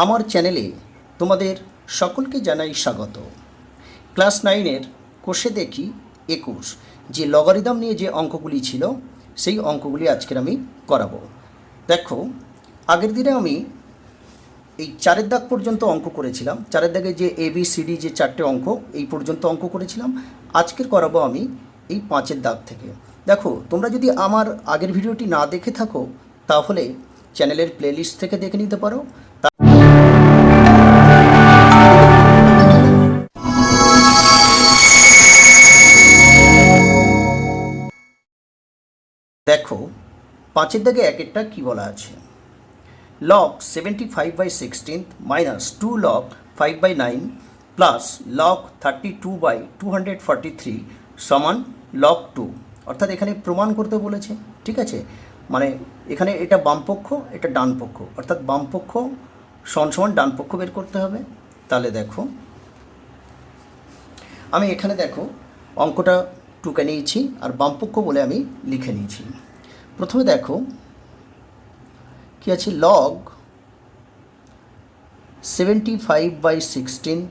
আমার চ্যানেলে তোমাদের সকলকে জানাই স্বাগত। ক্লাস 9-এর কোষে দেখি 21 যে লগারিদম নিয়ে যে অঙ্কগুলি ছিল সেই অঙ্কগুলি আজকের আমি করাবো। দেখো, আগের দিনে আমি এই 4-এর দাগ পর্যন্ত অঙ্ক করেছিলাম। 4-এর দাগে যে ABCD যে 4টে অঙ্ক এই পর্যন্ত অঙ্ক করেছিলাম। আজকের করাবো আমি এই 5-এর দাগ থেকে। দেখো, তোমরা যদি আমার আগের ভিডিওটি না দেখে থাকো তাহলে চ্যানেলের প্লেলিস্ট থেকে দেখে নিতে পারো। দেখো, 5-এর দাগে একেরটা কী বলা আছে, log 75/16 minus 2 log 5/9 plus log 32/243 সমান log 2। অর্থাৎ এখানে প্রমাণ করতে বলেছে। ঠিক আছে, মানে এখানে এটা বামপক্ষ, এটা ডান পক্ষ, অর্থাৎ বামপক্ষ সমান ডান পক্ষ বের করতে হবে। তাহলে দেখো, আমি এখানে দেখো অঙ্কটা টুকে নিয়েছি আর বামপক্ষ বলে আমি লিখে নিয়েছি। প্রথমে দেখো কি আছে, log 75/16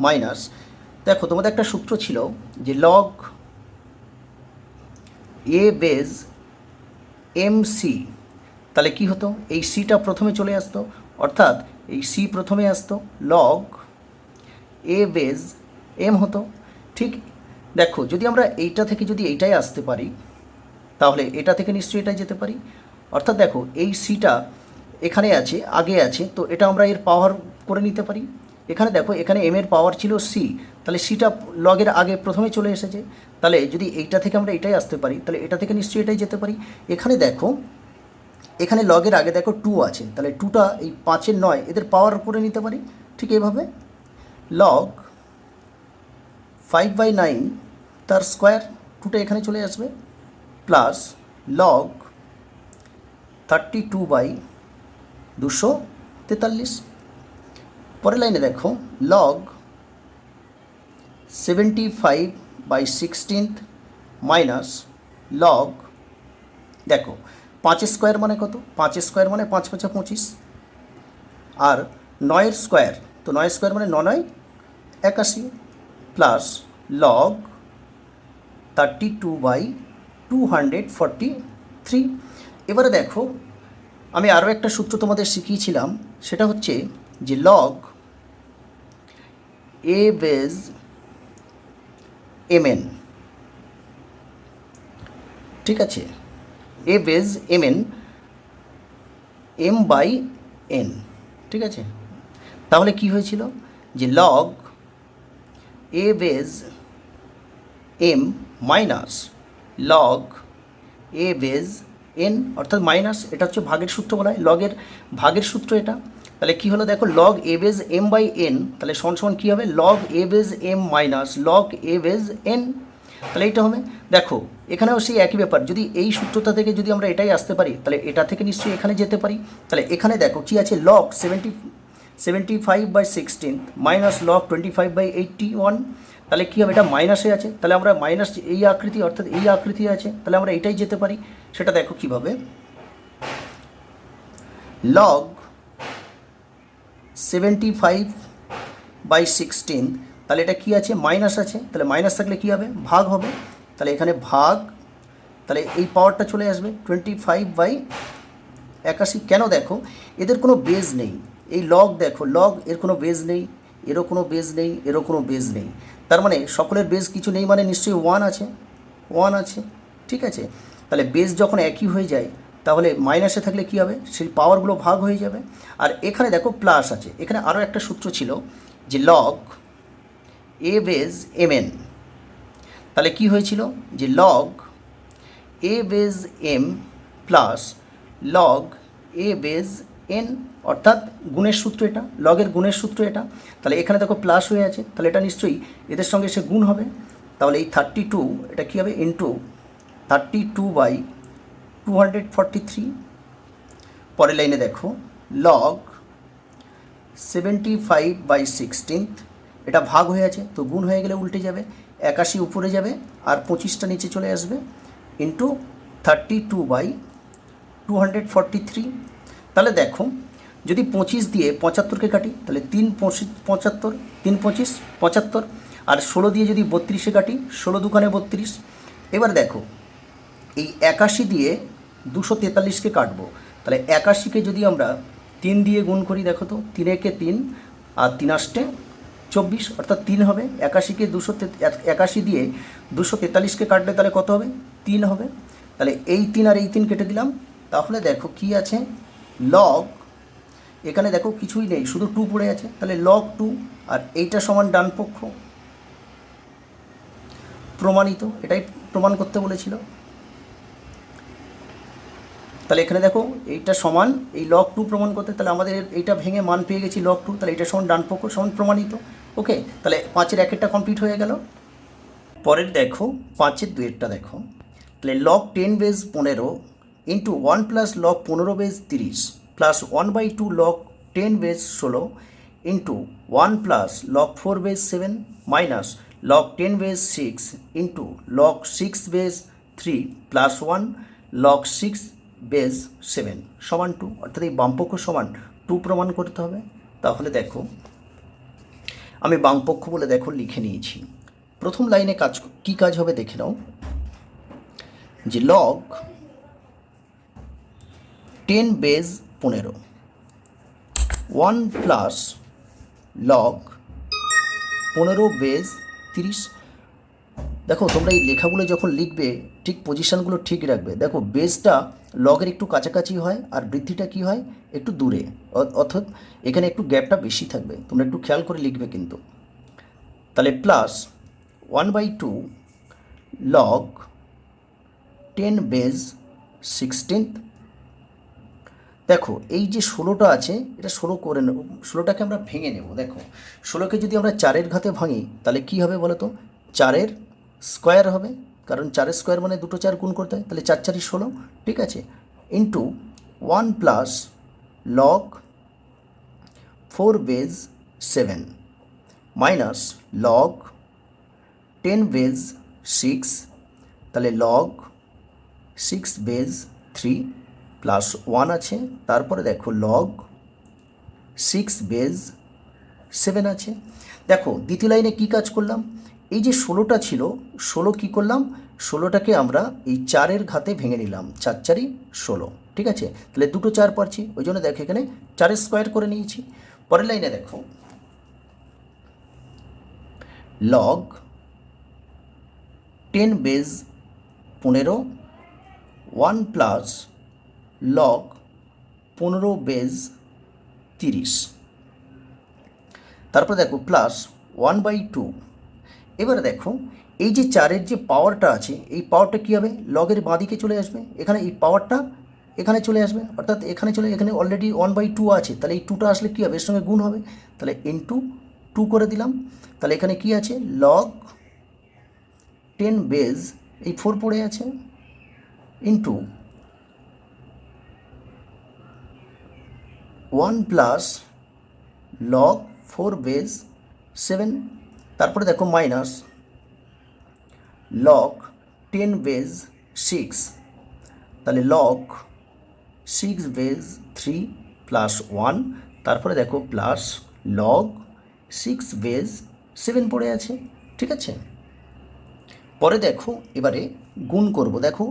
মাইনাস, দেখো তোমাদের একটা সূত্র ছিল যে log a বেজ mc, তাহলে কি হতো, এই সিটা প্রথমে চলে আসতো, অর্থাৎ এই সি প্রথমে আসতো, log a বেজ m হতো। ঠিক দেখো, যদি আমরা এইটা থেকে যদি এইটাই আসতে পারি তাহলে এটা থেকে নিশ্চয়ই এটাই যেতে পারি। অর্থাৎ দেখো, এই সিটা এখানে আছে, আগে আছে, তো এটা আমরা এর পাওয়ার করে নিতে পারি। এখানে দেখো, এখানে এম এর পাওয়ার ছিল সি, তাহলে সিটা লগের আগে প্রথমে চলে এসেছে। তাহলে যদি এইটা থেকে আমরা এটাই আসতে পারি তাহলে এটা থেকে নিশ্চয়ই এটাই যেতে পারি। এখানে দেখো, এখানে লগের আগে দেখো 2 আছে, তাহলে 2টা এই 5-এর 9 এদের পাওয়ার করে নিতে পারি। ঠিক এইভাবে log 5/9 তার স্কোয়ার, 2টা এখানে চলে আসবে, প্লাস log 32/243। পরের লাইনে দেখো log 75/16 মাইনাস log, দেখো 5-এর স্কোয়ার মানে কত, 5-এর স্কোয়ার মানে 5 5 25, আর 9-এর স্কোয়ার, তো 9-এর স্কোয়ার মানে 9 9 81, প্লাস log 32/243। এবারে দেখো, আমি আরও একটা সূত্র তোমাদের শিখিয়েছিলাম, সেটা হচ্ছে যে log a বেজ mn। ঠিক আছে, a বেজ mn, m/n। ঠিক আছে, তাহলে কি হয়েছিল যে log a base m minus log a base n, অর্থাৎ মাইনাস, এটা হচ্ছে ভাগের সূত্র বলা হয়, লগের ভাগের সূত্র এটা। তাহলে কি হলো, দেখো log a বেজ m/n, তাহলে সমান কী হবে, log a base m minus log a base n। তাহলে এইটা হবে। দেখো, এখানেও সেই একই ব্যাপার, যদি এই সূত্রটা থেকে যদি আমরা এটাই আসতে পারি তাহলে এটা থেকে নিশ্চয়ই এখানে যেতে পারি। তাহলে এখানে দেখো কি আছে, log 75/16 মাইনাস log 25/81, তাহলে কী হবে, এটা মাইনাসে আছে, তাহলে আমরা মাইনাস এই আকৃতি, অর্থাৎ এই আকৃতি আছে, তাহলে আমরা এটাই যেতে পারি। সেটা দেখো কীভাবে, log 75/16, তাহলে এটা কী আছে, মাইনাস আছে, তাহলে মাইনাস থাকলে কী হবে, ভাগ হবে, তাহলে এখানে ভাগ, তাহলে এই পাওয়ারটা চলে আসবে 25/81। কেন, দেখো এদের কোনো বেজ নেই, এই লগ দেখো, লগ এর কোনো বেজ নেই, এরও কোনো বেজ নেই, এরও কোনো বেজ নেই, তার মানে সকলের বেজ কিছু নেই, মানে নিশ্চয়ই 1 আছে, 1 আছে। ঠিক আছে, তাহলে বেজ যখন একই হয়ে যায় তাহলে মাইনাসে থাকলে কী হবে, সেই পাওয়ারগুলো ভাগ হয়ে যাবে। আর এখানে দেখো প্লাস আছে, এখানে আরও একটা সূত্র ছিল যে log a বেজ mn, তাহলে কি হয়েছিল যে log a base m plus log a base n, অর্থাৎ গুণের সূত্র এটা, লগের গুণের সূত্র এটা। তাহলে এখানে দেখো প্লাস হয়ে আছে, তাহলে এটা নিশ্চয়ই এদের সঙ্গে সে গুণ হবে। তাহলে এই 32 এটা কী হবে, ইন্টু 32/243। পরের লাইনে দেখো log 75/16, এটা ভাগ হয়ে আছে, তো গুণ হয়ে গেলে উল্টে যাবে, 81 উপরে যাবে আর 25টা নিচে চলে আসবে, ইন্টু 32/243। তাহলে দেখো, যদি 25 দিয়ে 75কে কাটি তাহলে 3 75, 3 25 75, আর 16 দিয়ে যদি 32-এ কাটি 16 দুখানে 32। এবার দেখো এই 81 দিয়ে 243কে কাটবো, তাহলে 81কে যদি আমরা 3 দিয়ে গুণ করি, দেখো তো 3 একে 3 আর 3 আষ্টে 24, অর্থাৎ 3 হবে। 81কে 81 দিয়ে 243কে কাটলে তাহলে কত হবে? 3 হবে। তাহলে এই 3 আর এই 3 কেটে দিলাম। তাহলে দেখো কি আছে, লগ, এখানে দেখো কিছুই নেই, শুধু 2 পড়ে আছে, তাহলে লগ 2, আর এইটা সমান ডান পক্ষ, প্রমাণিত। এটাই প্রমাণ করতে বলেছিল। তাহলে এখানে দেখো এইটা সমান এই লগ 2 প্রমাণ করতে, তাহলে আমাদের এইটা ভেঙে মান পেয়ে গেছি লগ 2, তাহলে এটা সমান ডান পক্ষ সমান প্রমাণিত। ওকে, তাহলে 5-এর 1-এরটা কমপ্লিট হয়ে গেল। পরের দেখো 5-এর 2-এরটা দেখো, তাহলে log 10 base 15 into 1 plus log 15 base 30 plus 1/2 log 10 base 16 into 1 plus log 4 base 7 minus log 10 base 6 into log 6 base 3 plus 1 log 6 base 7 সমান 2, অর্থাৎ এই বামপক্ষ সমান 2 প্রমাণ করতে হবে। তাহলে দেখো আমি বামপক্ষ বলে দেখো লিখে নিয়েছি। প্রথম লাইনে কি কাজ হবে দেখে নাও, যে log 10 base 15 1 plus log 15 base 30। দেখো তোমরা এই লেখাগুলো যখন লিখবে ঠিক পজিশানগুলো ঠিক রাখবে। দেখো বেজটা লগের একটু কাছাকাছি হয় আর বৃদ্ধিটা কি হয় একটু দূরে, অর্থাৎ এখানে একটু গ্যাপটা বেশি থাকবে, তোমরা একটু খেয়াল করে লিখবে কিন্তু। তাহলে প্লাস 1/2 লগ 10 বেজ 16। দেখো এই যে 16টা আছে এটা 16 করে নেব, 16টাকে আমরা ভেঙে নেব। দেখো 16কে যদি আমরা 4-এর ঘাতে ভাঙি তাহলে কি হবে বলো তো, 4-এর স্কোয়ার হবে, কারণ 4-এর স্কোয়ার মানে দুটো 4 গুণ করতে হয়, তাহলে 4 4 16, ঠিক আছে, into 1 plus log 4 base 7 minus log 10 base 6, তাহলে লগ 6 বেজ 3 প্লাস 1 আছে, তারপরে দেখো লগ 6 বেজ 7 আছে। দেখো দ্বিতীয় লাইনে কি কাজ করলাম, এই যে 16টা ছিল 16 কি করলাম, 16টাকে আমরা এই 4-এর ঘাতে ভেঙে নিলাম, 4 4 16, ঠিক আছে, তাহলে দুটো 4 পাচ্ছি, ওই জন্য দেখো এখানে 4-এর স্কোয়ার করে নিয়েছি। পরের লাইনে দেখো log 10 base 15 1 plus log 15 base 30, তারপর দেখো প্লাস 1/2। এবারে দেখো এই যে 4-এর যে পাওয়ারটা আছে এই পাওয়ারটা কী হবে, লগের বাঁদিকে চলে আসবে, এখানে এই পাওয়ারটা এখানে চলে আসবে, অর্থাৎ এখানে অলরেডি 1/2 আছে, তাহলে এই 2টা আসলে কী হবে, এর সঙ্গে গুণ হবে, তাহলে ইন্টু 2 করে দিলাম। তাহলে এখানে কি আছে, লগ 10 বেজ এই 4 পড়ে আছে ইন্টু 1 প্লাস লগ 4 বেজ 7, তারপরে দেখো মাইনাস লগ 10 বেজ 6, তাহলে লগ 6 বেজ 3 প্লাস 1, তারপরে দেখো প্লাস লগ 6 বেজ 7 পড়ে আছে, ঠিক আছে। পরে দেখো এবারে গুণ করব, দেখো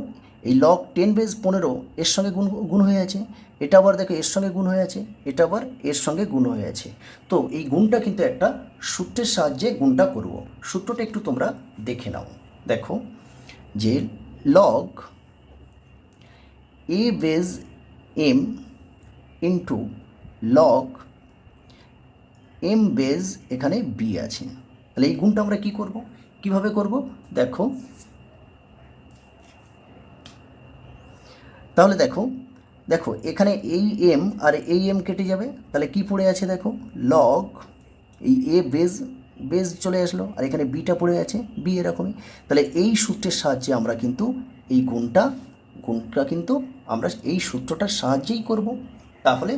এই লগ 10 বেজ 15 এর সঙ্গে গুণ হয়ে আছে, এটা আবার দেখো এর সঙ্গে গুণ হয়ে আছে, এটা আবার এর সঙ্গে গুণ হয়ে আছে। তো এই গুণটা কিন্তু একটা সূত্রের সাহায্যে গুণটা করব, সূত্রটা একটু তোমরা দেখে নাও। দেখো যে log a base m into log m base এখানে বি আছে, তাহলে এই গুণটা আমরা কি করব, কিভাবে করব দেখো, তাহলে দেখো দেখো এখানে এই এম আর এই এম কেটে যাবে, তাহলে কি পড়ে আছে দেখো, লগ এই এ বেজ বেজ চলে আসলো, আর এখানে বিটা পড়ে আছে বি এরকমই, তাহলে এই সূত্রের সাহায্যে আমরা কিন্তু এই গুণটা কিন্তু আমরা এই সূত্রটার সাহায্যেই করব। তাহলে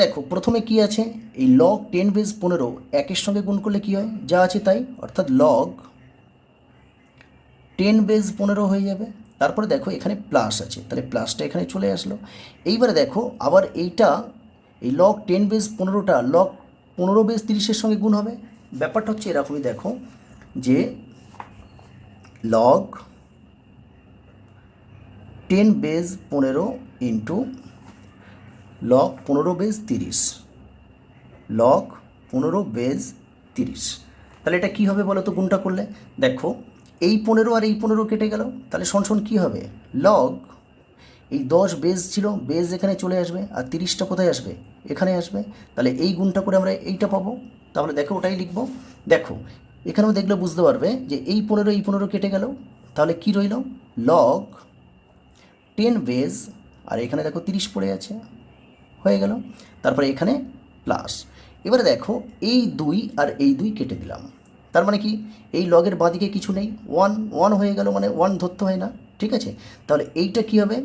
দেখো প্রথমে কি আছে, এই লগ 10 বেজ 15 1-এর সঙ্গে গুণ করলে কি হয়, যা আছে তাই, অর্থাৎ লগ 10 বেস 15 হয়ে যাবে। তারপরে দেখো এখানে প্লাস আছে, তাহলে প্লাসটা এখানে চলে আসলো। এইবারে দেখো আবার এইটা, এই লগ 10 বেস 15টা লগ 15 বেস 30-এর সঙ্গে গুণ হবে। ব্যাপারটা হচ্ছে এরকমই, দেখো যে log 10 base 15 into log 15 base 30, log 15 base 30। তাহলে এটা কী হবে বলো তো গুণটা করলে? দেখো এই 15 আর এই 15 কেটে গেল, তাহলে শোন কী হবে, লগ এই 10 বেস ছিল, বেস এখানে চলে আসবে, আর 30টা কোথায় আসবে, এখানে আসবে। তাহলে এই গুণটা করে আমরা এইটা পাবো। তাহলে দেখো ওটাই লিখবো। দেখো এখানেও দেখলে বুঝতে পারবে যে এই 15 কেটে গেল, তাহলে কি রইল, লগ 10 বেস, আর এখানে দেখো 30 পড়ে আছে, হয়ে গেল। তারপরে এখানে প্লাস। এবারে দেখো এই 2 আর এই 2 কেটে দিলাম, তার মানে কি এই লগের বাঁদিকে কিছু নেই, 1 হয়ে গেল, মানে 1 ধরতে হয় না, ঠিক আছে। তাহলে এইটা কি হবে,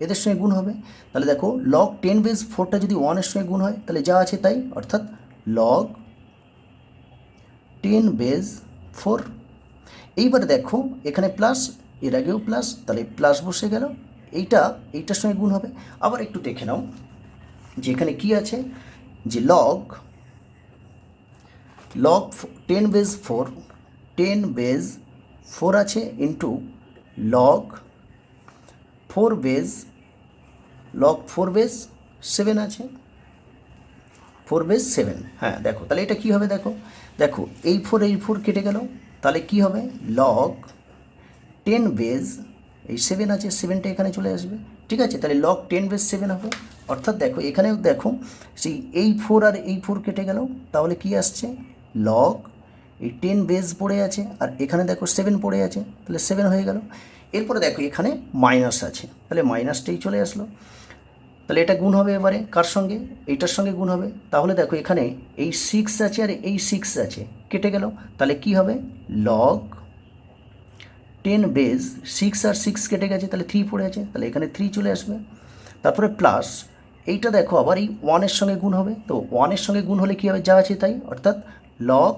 এদের সঙ্গে গুণ হবে। তাহলে দেখো লগ 10 বেস 4টা যদি 1-এর সঙ্গে গুণ হয়, তাহলে যা আছে তাই, অর্থাৎ লগ 10 বেস 4। এইবারে দেখো এখানে প্লাস, এর আগেও প্লাস, তাহলে প্লাস বসে গেল, এইটার সঙ্গে গুণ হবে। আবার একটু দেখে নাও যে এখানে কী আছে, যে লগ 10 বেস 4 আছে ইন্টু লগ 4 বেস 7 আছে, 4 বেস 7। হ্যাঁ দেখো তাহলে এটা কী হবে, দেখো দেখো এই 4 কেটে গেল, তাহলে কি হবে, লগ 10 বেস, এই 7 আছে, 7টা এখানে চলে আসবে, ঠিক আছে। তাহলে লগ 10 বেস 7 হবে। অর্থাৎ দেখো এখানেও দেখো সেই এই 4 আর এই 4 কেটে গেল, তাহলে কি আসছে, লগ এই 10 বেস পড়ে আছে, আর এখানে দেখো 7 পড়ে আছে, তাহলে 7 হয়ে গেল। এরপরে দেখো এখানে মাইনাস আছে, তাহলে মাইনাসটাই চলে আসলো। তাহলে এটা গুণ হবে এবারে কার সঙ্গে, এইটার সঙ্গে গুণ হবে। তাহলে দেখো এখানে এই 6 আছে আর এই 6 আছে, কেটে গেল, তাহলে কি হবে, লগ 10 বেস 6 আর 6 কেটে গেছে, তাহলে 3 পড়ে আছে, তাহলে এখানে 3 চলে আসবে। তারপরে প্লাস, এইটা দেখো আবার এই 1-এর সঙ্গে গুণ হবে, তো 1-এর সঙ্গে গুণ হলে কী হবে, যা আছে তাই, অর্থাৎ লগ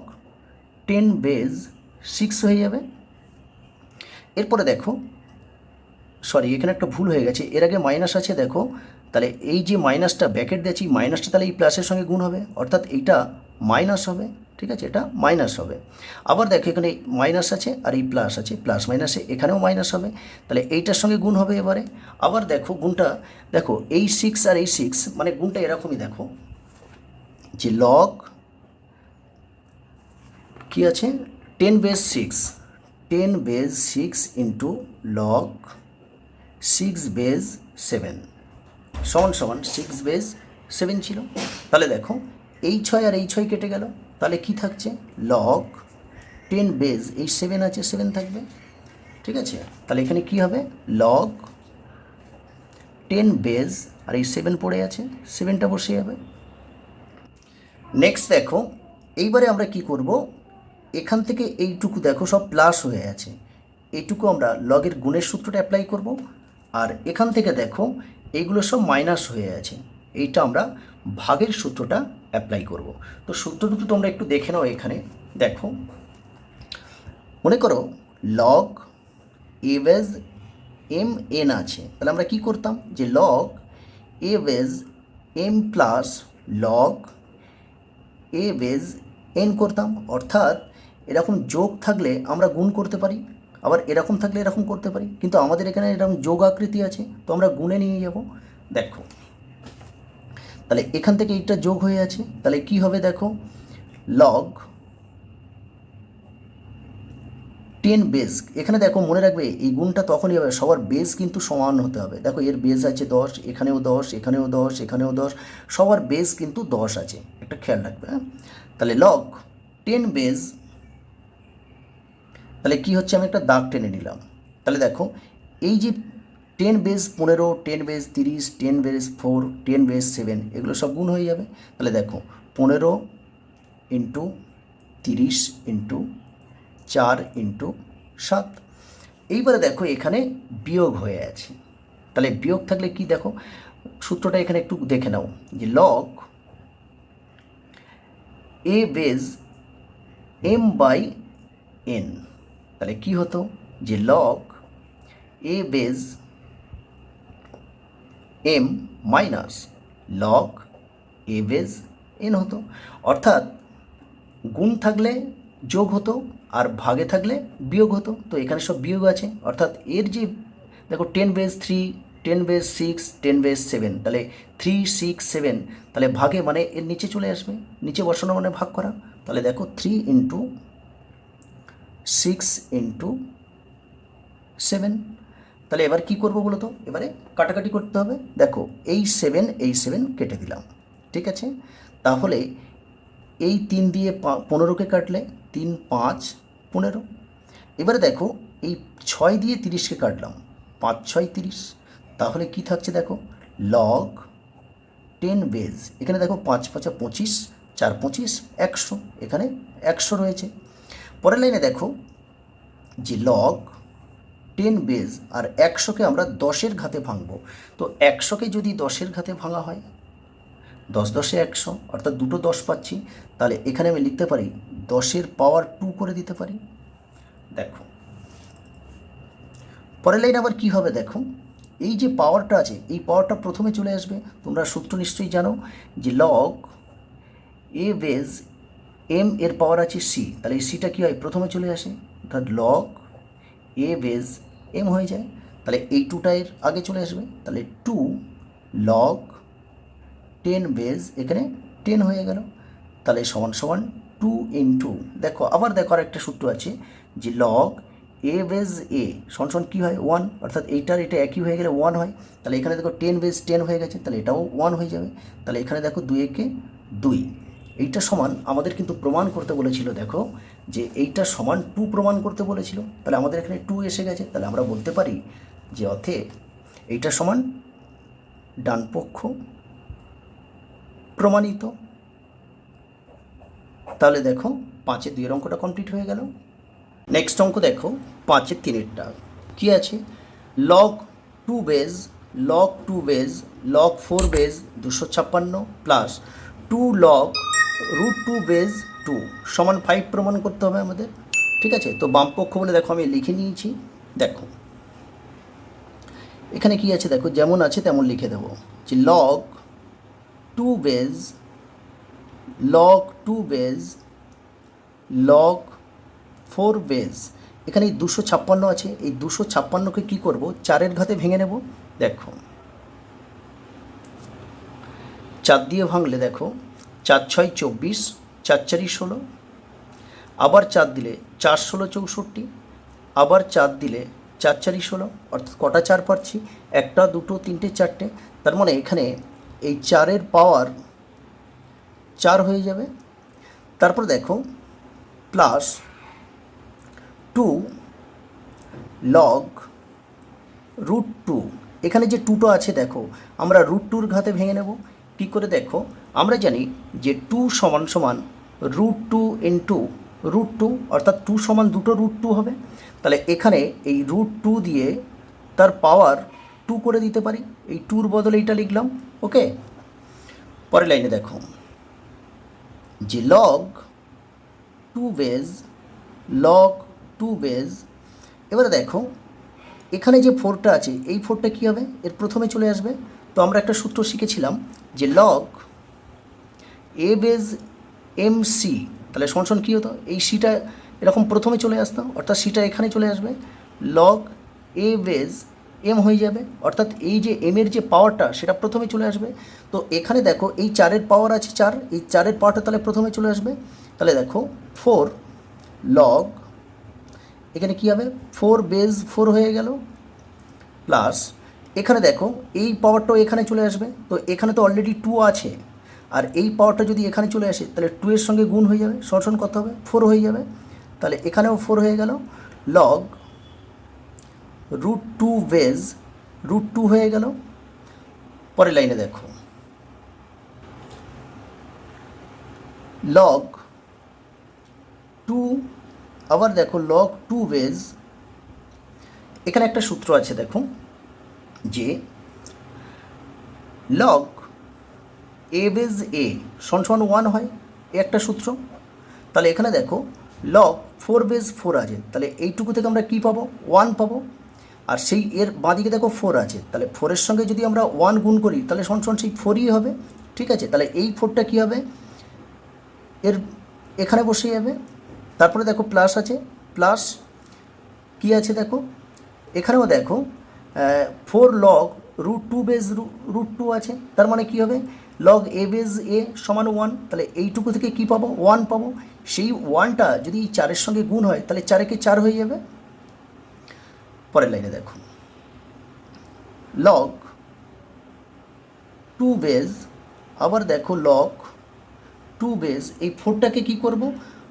10 বেস 6 হয়ে যাবে। এরপরে দেখো সরি এখানে একটা ভুল হয়ে গেছে, এর আগে মাইনাস আছে দেখো, তাহলে এই যে মাইনাসটা ব্র্যাকেট দিয়েছি, মাইনাসটা তাহলে এই প্লাসের সঙ্গে গুণ হবে, অর্থাৎ এইটা মাইনাস হবে, ঠিক আছে, এটা মাইনাস হবে। আবার দেখো এখানে মাইনাস আছে আর এই প্লাস আছে, প্লাস মাইনাসে এখানেও মাইনাস হবে, তাহলে এইটার সঙ্গে গুণ হবে এবারে। আবার দেখো গুণটা, দেখো এই 6 আর এই 6, মানে গুণটা এরকমই, দেখো যে লগ কী আছে, 10 বেস 6 ইন্টু লগ 6 বেস 7 সমান সমান 6 বেস 7 ছিল। তাহলে দেখো এই 6 আর এই 6 কেটে গেল, তাহলে কি থাকছে, লগ 10 বেস এই 7 আছে, 7 থাকবে, ঠিক আছে। তাহলে এখানে কি হবে, লগ 10 বেস, আর এই 7 পড়ে আছে, 7টা বসে যাবে। নেক্সট দেখো এইবারে আমরা কি করব, এখান থেকে এইটুকু দেখো সব প্লাস হয়ে আছে, এইটুকু আমরা লগের গুণের সূত্রটা অ্যাপ্লাই করব। আর এখান থেকে দেখো এইগুলো সব মাইনাস হয়ে আছে, এইটা আমরা ভাগের সূত্রটা অ্যাপ্লাই করব। তো সূত্র দুটো তোমরা একটু দেখে নাও। এখানে দেখো মনে করো log a base M N আছে, তাহলে আমরা কি করতাম, যে log a base M plus log a base N করতাম। অর্থাৎ এরকম যোগ থাকলে আমরা গুণ করতে পারি, আবার এরকম থাকলে এরকম করতে পারি, কিন্তু আমাদের এখানে এরকম যোগ আকৃতি আছে, তো আমরা গুণে নিয়ে যাব। দেখো তাহলে এখান থেকে এইটা যোগ হয়ে আছে, তাহলে কি হবে, দেখো লগ 10 বেস, এখানে দেখো মনে রাখবে এই গুণটা তখনই হবে সবার বেস কিন্তু সমান হতে হবে। দেখো এর বেস আছে 10, এখানেও 10, এখানেও 10, এখানেও 10, সবার বেস কিন্তু 10 আছে, একটা খেয়াল রাখবে। হ্যাঁ, তাহলে লগ 10 বেস, তাহলে কি হচ্ছে, আমি একটা দাগ টেনে নিলাম। তাহলে দেখো এই যে 10 বেস 15, 10 বেস 30, 10 বেস 4, 10 বেস 7, এগুলো সব গুণ হয়ে যাবে। তাহলে দেখো 15 ইন্টু 30 ইন্টু 4 ইন্টু 7। এইবারে দেখো এখানে বিয়োগ হয়ে আছে, তাহলে বিয়োগ থাকলে কি, দেখো সূত্রটা এখানে একটু দেখে নাও, যে log a base m by n, তাহলে কি হতো, যে log a base m minus log a base n হতো। অর্থাৎ গুণ থাকলে যোগ হতো আর ভাগে থাকলে বিয়োগ হতো। তো এখানে সব বিয়োগ আছে, অর্থাৎ এর যে দেখো 10^3, 10^6, 10^7, তাহলে 3, 6, 7, তাহলে ভাগে মানে এর নিচে চলে আসবে, নিচে বসানো মানে ভাগ করা। তাহলে দেখো 3×6×7। তাহলে এবার কি করব বলো তো, এবারে কাটাকাটি করতে হবে। দেখো এই 7 কেটে দিলাম, ঠিক আছে। তাহলে এই 3 দিয়ে 15কে কাটলে 3, 5, 15। এবারে দেখো এই 6 দিয়ে 30কে কাটলাম, 5, 6, 30। তাহলে কি থাকছে দেখো, লগ 10 বেজ, এখানে দেখো 5, 5, 25, 4, 25, 100, এখানে 100 রয়েছে। পরের লাইনে দেখো যে লগ 10 বেজ আর 100কে আমরা 10-এর ঘাতে ভাঙবো। তো 100কে যদি 10-এর ঘাতে ভাঙা হয়, 10 10 100, অর্থাৎ দুটো 10 পাচ্ছি। তাহলে এখানে আমি লিখতে পারি 10-এর পাওয়ার 2 করে দিতে পারি। দেখো পরের লাইন আবার কী হবে, দেখো এই যে পাওয়ারটা আছে এই পাওয়ারটা প্রথমে চলে আসবে। তোমরা সূত্র নিশ্চয়ই জানো যে লগ এ বেজ এম এর পাওয়ার আছে সি, তাহলে এই সিটা কী হয়, প্রথমে চলে আসে, অর্থাৎ লগ এ বেজ এম হয়ে যায়। তাহলে এই 2টা এর আগে চলে আসবে, তাহলে 2 লগ 10 বেজ, এখানে 10 হয়ে গেল। তাহলে সমান সমান 2 দেখো আবার দেখো আর একটা সূত্র আছে যে লগ এ বেজ এ সমান সমান কী হয় 1, অর্থাৎ এইটার এটা একই হয়ে গেলে 1 হয়। তাহলে এখানে দেখো 10 বেজ 10 হয়ে গেছে, তাহলে এটাও 1 হয়ে যাবে। তাহলে এখানে দেখো 2 একে 2, এইটা সমান আমাদের কিন্তু প্রমাণ করতে বলেছিল, দেখো যে এইটা সমান 2 প্রমাণ করতে বলেছিল। তাহলে আমাদের এখানে 2 এসে গেছে, তাহলে আমরা বলতে পারি যে অতএব এইটা সমান ডানপক্ষ প্রমাণিত। তাহলে দেখো 5-এর 2 অঙ্কটা কমপ্লিট হয়ে গেল। নেক্সট অঙ্ক দেখো 5-এর 3-এরটা কী আছে, log 2 base log 2 base log 4 base 256 plus 2 log √2 base 2 সমান 5 প্রমাণ করতে হবে আমাদের, ঠিক আছে। তো বামপক্ষ বলে দেখো আমি লিখে নিয়েছি। দেখো এখানে কি আছে, দেখো যেমন আছে তেমন লিখে দেবো যে log 2 base log 2 base log 4 base, এখানে এই 256 আছে, এই 256কে কী করব, 4-এর ঘাতে ভেঙে নেব। দেখো 4 দিয়ে ভাঙলে দেখো 4 6 24, 4 4 16, আবার 4 দিলে 4 16 64, আবার 4 দিলে 4 4 16, অর্থাৎ কটা 4 পাচ্ছি, 1 2 3 4। তার মানে এখানে এই 4-এর পাওয়ার 4 হয়ে যাবে। তারপর দেখো প্লাস 2 লগ √2, এখানে যে 2টা আছে দেখো আমরা √2-র ঘাতে ভেঙে নেব। কী করে, দেখো আমরা জানি যে 2 সমান সমান √2 ইন্টু √2, অর্থাৎ 2 সমান দুটো √2 হবে। তাহলে এখানে এই √2 দিয়ে তার পাওয়ার 2 করে দিতে পারি, এই 2-র বদলে এইটা লিখলাম, ওকে। পরের লাইনে দেখো যে লগ 2 বেজ লগ 2 বেজ, এবারে দেখো এখানে যে 4টা আছে এই 4টা কী হবে, এর প্রথমে চলে আসবে। তো আমরা একটা সূত্র শিখেছিলাম যে log a base M C, তাহলে সমান কী হতো, এই সিটা এরকম প্রথমে চলে আসতো, অর্থাৎ সিটা এখানে চলে আসবে, লগ এ বেজ এম হয়ে যাবে, অর্থাৎ এই যে এমের যে পাওয়ারটা সেটা প্রথমে চলে আসবে। তো এখানে দেখো এই 4-এর পাওয়ার আছে 4, এই 4-এর পাওয়ারটা তাহলে প্রথমে চলে আসবে। তাহলে দেখো 4 লগ, এখানে কী হবে 4 বেজ 4 হয়ে গেল, প্লাস এখানে দেখো এই পাওয়ারটাও এখানে চলে আসবে। তো এখানে তো অলরেডি 2 আছে, আর এই পাওয়ারটা যদি এখানে চলে আসে তাহলে 2-এর সঙ্গে গুণ হয়ে যাবে, সমান কত হবে 4 হয়ে যাবে। তাহলে এখানেও 4 হয়ে গেল, লগ √2 বেজ √2 হয়ে গেল। পরের লাইনে দেখো লগ 2, আবার দেখো লগ 2 বেজ, এখানে একটা সূত্র আছে দেখো যে লগ এ বেজ এ সমান 1 হয়, এ একটা সূত্র। তাহলে এখানে দেখো লগ 4/4 আছে, তাহলে এইটুকু থেকে আমরা কী পাবো? 1 পাবো। আর সেই এর বাঁদিকে দেখো 4 আছে, তাহলে 4-এর সঙ্গে যদি আমরা 1 গুণ করি তাহলে সমান সেই 4ই হবে। ঠিক আছে, তাহলে এই 4টা কী হবে? এর এখানে বসে যাবে। তারপরে দেখো প্লাস আছে, প্লাস কী আছে দেখো, এখানেও দেখো 4 লগ √2 আছে, তার মানে কী হবে? লগ a/a সমান 1, তাহলে এইটুকু থেকে কী পাবো? 1 পাবো। সেই 1টা যদি 4-এর সঙ্গে গুণ হয় তাহলে 4 × 4 হয়ে যাবে। পরের লাইনে দেখো লগ 2 আবার দেখো লগ 2 এই 4টাকে কী করব?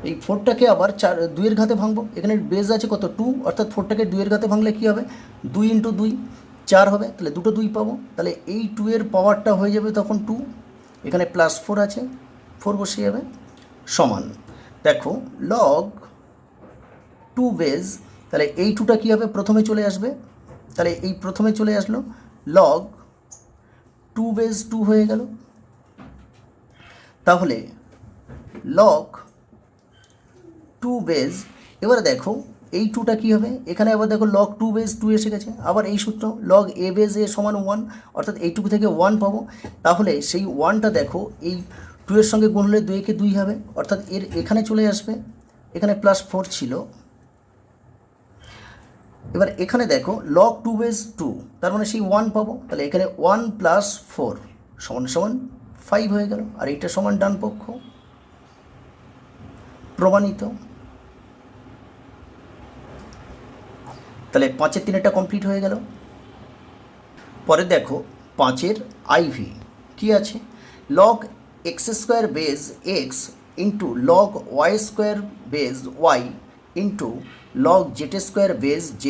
এই 4টাকে আবার 2-এর ঘাতে ভাঙবো। এখানে বেজ আছে কত? 2, অর্থাৎ 4টাকে 2-এর ঘাতে ভাঙলে কী হবে? 2 × 2 4 হবে, তাহলে দুটো 2 পাবো। তাহলে এই 2-এর পাওয়ারটা হয়ে যাবে তখন 2, এখানে +4 আছে, 4 বসে যাবে, সমান দেখো লগ 2, তাহলে এই 2টা কী হবে? প্রথমে চলে আসবে, তাহলে এই প্রথমে চলে আসলো, লগ 2 হয়ে গেল। তাহলে লগ 2, এবারে দেখো এই 2টা কী হবে? এখানে আবার দেখো লগ 2 এসে গেছে, আবার এই সূত্র লগ a/a সমান 1, অর্থাৎ এইটুকু থেকে 1 পাবো। তাহলে সেই 1টা দেখো এই 2-এর সঙ্গে গুণ হলে 2 × 2 হবে, অর্থাৎ এখানে চলে আসবে, এখানে +4 ছিল। এবার এখানে দেখো লগ 2, তার মানে সেই 1 পাবো, তাহলে এখানে 1 + 4 সমান 5 হয়ে গেল, আর এইটা সমান ডান পক্ষ, প্রমাণিত। তাহলে 5-এর 3টা কমপ্লিট হয়ে গেল। পরে দেখো 5-এর IV কী আছে? Log x² x into log y² y into log z² z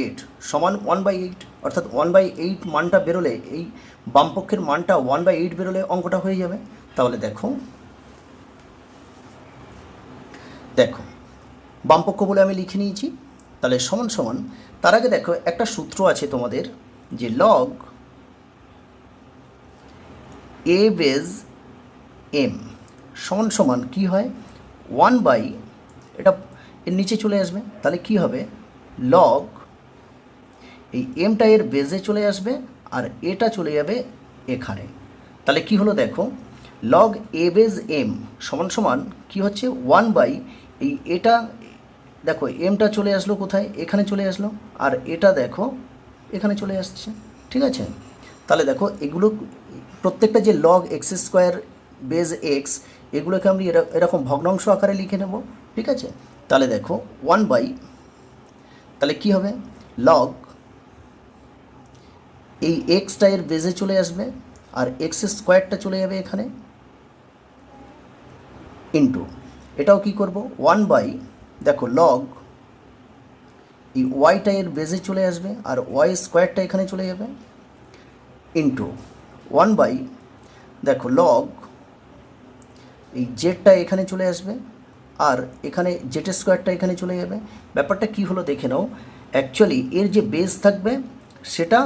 সমান 1/8, অর্থাৎ 1/8 মানটা বেরোলে, এই বামপক্ষের মানটা 1/8 বেরোলে অঙ্কটা হয়ে যাবে। তাহলে দেখো বামপক্ষ বলে আমি লিখে নিয়েছি, তাহলে সমান তার আগে দেখো একটা সূত্র আছে তোমাদের, যে লগ a/m সমান কী হয়? 1/ এটা এর নিচে চলে আসবে, তাহলে কি হবে? লগ এই এমটা এর বেজে চলে আসবে, আর এটা চলে যাবে এখানে। তাহলে কি হলো দেখো, লগ a/m সমান কি হচ্ছে? 1/, এই এটা দেখো এমটা চলে আসলো কোথায়? এখানে চলে আসলো, আর এটা দেখো এখানে চলে আসছে। ঠিক আছে, তাহলে দেখো এগুলো প্রত্যেকটা যে লগ x² x, এগুলোকে আমি এরকম ভগ্নাংশ আকারে লিখে নেব। ঠিক আছে, তাহলে দেখো 1/, তাহলে কি হবে? লগ এই এক্সটা এর বেজে চলে আসবে, আর x² চলে যাবে এখানে, ইন্টু এটাও কি করব? 1/, দেখো লগ এই ওয়াইটা এর বেজে চলে আসবে, আর y² এখানে চলে যাবে, ইন্টু 1/, দেখো লগ এই জেডটা এখানে চলে আসবে, আর এখানে z² এখানে চলে যাবে। ব্যাপারটা কি হলো দেখে নাও, অ্যাকচুয়ালি এর যে বেজ থাকবে সেটা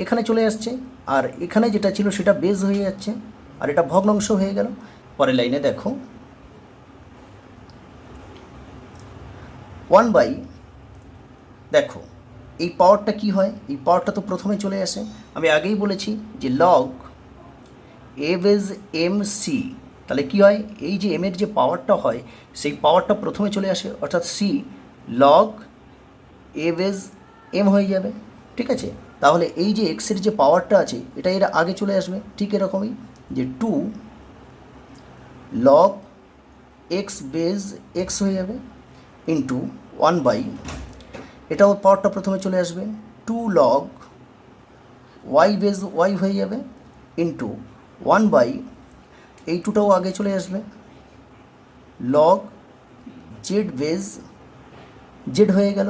এখানে চলে আসছে, আর এখানে যেটা ছিল সেটা বেজ হয়ে যাচ্ছে, আর এটা ভগ্নাংশ হয়ে গেল। পরের লাইনে দেখো 1/, দেখো এই পাওয়ারটা কি হয়? এই পাওয়ারটা তো প্রথমে চলে আসে, আমি আগেই বলেছি যে লগ a/mc, তাহলে কি হয়? এই যে এমের যে পাওয়ারটা হয় সেই পাওয়ারটা প্রথমে চলে আসে, অর্থাৎ c লগ a/m হয়ে যাবে। ঠিক আছে, তাহলে এই যে এক্সের যে পাওয়ারটা আছে এটা এর আগে চলে আসবে, ঠিক এরকমই, যে 2 লগ x হয়ে যাবে, ইন্টু 1/, এটাও পাওয়ারটা প্রথমে চলে আসবে, 2 লগ y হয়ে যাবে, ইন্টু 1/, এই 2টাও আগে চলে আসবে, লগ z হয়ে গেল।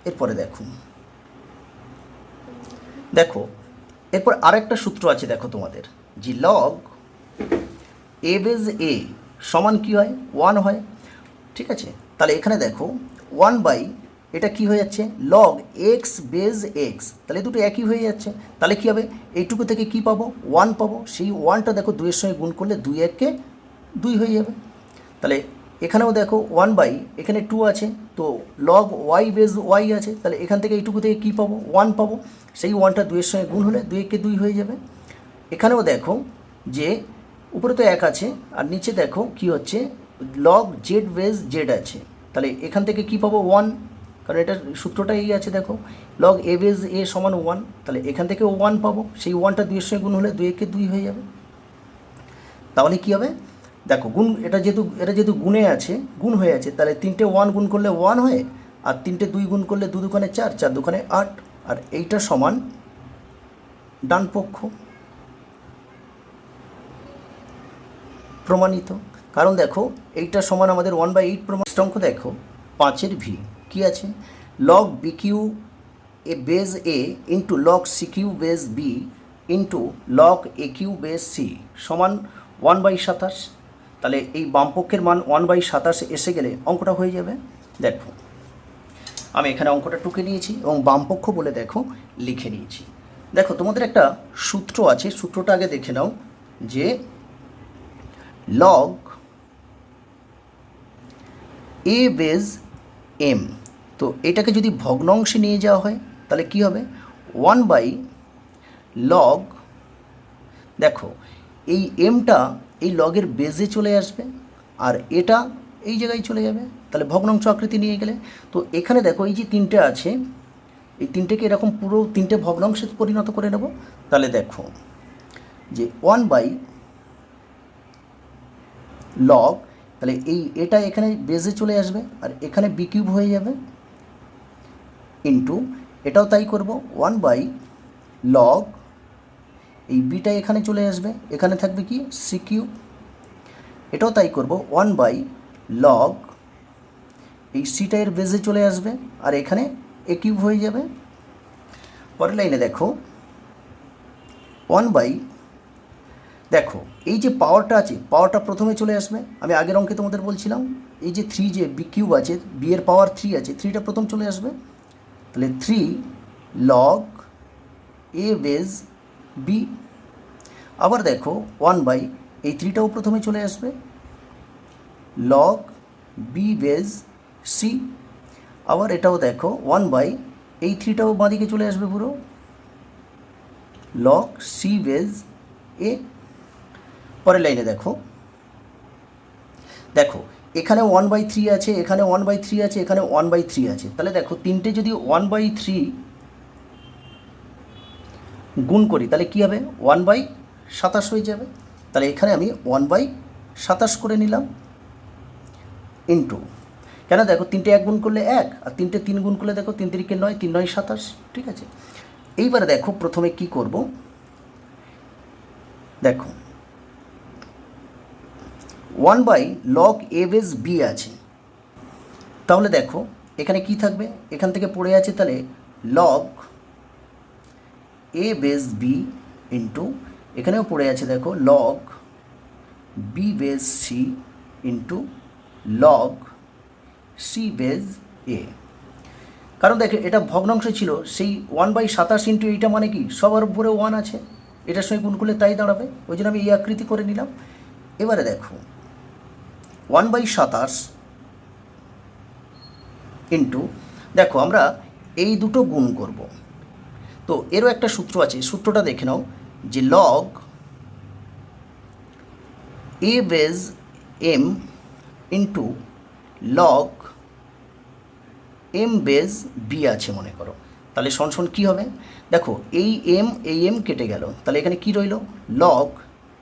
এরপরে দেখো এরপর আরেকটা সূত্র আছে দেখো তোমাদের, যে লগ a/a সমান কী হয়? 1 হয়। ঠিক আছে, তাহলে এখানে দেখো 1/, এটা কি হয়ে যাচ্ছে? লগ x, তাহলে দুটো একই হয়ে যাচ্ছে। তাহলে কী হবে? এইটুকু থেকে কি পাবো? 1 পাবো। সেই 1টা দেখো 2-এর সঙ্গে গুণ করলে 2 × 1 = 2 হয়ে যাবে। তাহলে এখানেও দেখো 1 বাই এখানে 2 আছে, তো লগ ওয়াই বেজ ওয়াই আছে, তাহলে এখান থেকে এইটুকু থেকে কী পাবো 1 পাবো, সেই 1টা 2-এর সঙ্গে গুণ হলে 2 2 হয়ে যাবে। এখানেও দেখো যে উপরে তো 1 আছে আর নিচে দেখো কি হচ্ছে লগ জেড বেজ জেড আছে, তাহলে এখান থেকে কি পাবো 1, কারণ এটার সূত্রটা এই আছে দেখো লগ এ বেজ এ সমান 1, তাহলে এখান থেকে 1 পাবো, সেই 1টা 2-এর সঙ্গে গুণ হলে 2 2 হয়ে যাবে। তাহলে কী হবে দেখো গুণ, এটা যেহেতু গুণে আছে গুণ হয়ে আছে, তাহলে 3টে 1 গুণ করলে 1 হয়, আর 3টে 2 গুণ করলে 2 2 4, 4 2 8, আর এইটা সমান ডান পক্ষ প্রমাণিত। কারণ দেখো এইটা সমান আমাদের 1/8 প্রমাণিত। অঙ্ক দেখো 5-এর ভি কী আছে, log b q a base a into log c q base b into log a q base c সমান 1/27। তাহলে এই বামপক্ষের মান 1/27 এসে গেলে অঙ্কটা হয়ে যাবে। দেখো আমি এখানে অঙ্কটা টুকে নিয়েছি এবং বামপক্ষ বলে দেখো লিখে নিয়েছি। দেখো তোমাদের একটা সূত্র আছে, সূত্রটা আগে দেখে নাও, যে লগ এ বেজ এম, তো এটাকে যদি ভগ্নাংশে নিয়ে যাওয়া হয় তাহলে কি হবে 1/লগ, দেখো এই এমটা এই লগের বেজে চলে আসবে আর এটা এই জায়গায় চলে যাবে, তাহলে ভগ্নাংশ আকৃতি নিয়ে গেলে। তো এখানে দেখো এই যে 3টে আছে, এই 3টেকে এরকম পুরো 3টে ভগ্নাংশে পরিণত করে নেব। তাহলে দেখো যে 1/লগ, তাহলে এটা এখানে বেজে চলে আসবে আর এখানে বি কিউব হয়ে যাবে, ইন্টু এটাও তাই করব 1/লগ, এই বিটা এখানে চলে আসবে, এখানে থাকবে কি সি কিউব, এটাও তাই করব 1/লগ, এই সিটা এর বেজে চলে আসবে আর এখানে এ কিউব হয়ে যাবে। পরের লাইনে দেখো 1/, দেখো এই যে পাওয়ারটা আছে পাওয়ারটা প্রথমে চলে আসবে, আমি আগের অঙ্কে তোমাদের বলছিলাম এই যে 3 যে বি কিউব আছে, বি এর পাওয়ার 3 আছে, 3টা প্রথম চলে আসবে, তাহলে 3 লগ এ বেজ বি। আবার দেখো 1/, এই 3টাও প্রথমে চলে আসবে, লগ বি বেজ সি। আবার এটাও দেখো 1/, এই 3টাও বাঁদিকে চলে আসবে পুরো, লগ সি বেজ এ। পরের লাইনে দেখো এখানে 1/3 আছে, এখানে 1/3 আছে, এখানে 1/3 আছে, তাহলে দেখো 3টে যদি 1/3 গুণ করি তাহলে কী হবে 1/27 হয়ে যাবে। তাহলে এখানে আমি 1/27 করে নিলাম, ইন্টু কেন দেখো 3টে 1 গুণ করলে 1 আর 3টে 3 গুণ করলে দেখো 3 3 9, 3 9 27, ঠিক আছে। এইবারে দেখো প্রথমে কি করব, দেখো 1/লগ এ বেজ বি আছে, তাহলে দেখো এখানে কি থাকবে, এখান থেকে পড়ে আছে তাহলে log a base b into এখানেও পড়ে আছে দেখো log b base c into log c base a. কারণ দেখো এটা ভগ্নাংশ ছিল, সেই 1/27 ইন্টু এইটা মানে কি সবার উপরে 1 আছে, এটার সঙ্গে গুণ করলে তাই দাঁড়াবে, ওই জন্য আমি এই আকৃতি করে নিলাম। এবারে দেখো 1/27 ইন্টু, দেখো আমরা এই দুটো গুণ করব, তো এরও একটা সূত্র আছে, সূত্রটা দেখে নাও, যে log a base m into log m base b আছে মনে করো, তাহলে সমান কী হবে, দেখো এই এম কেটে গেল, তাহলে এখানে কি রইল লগ,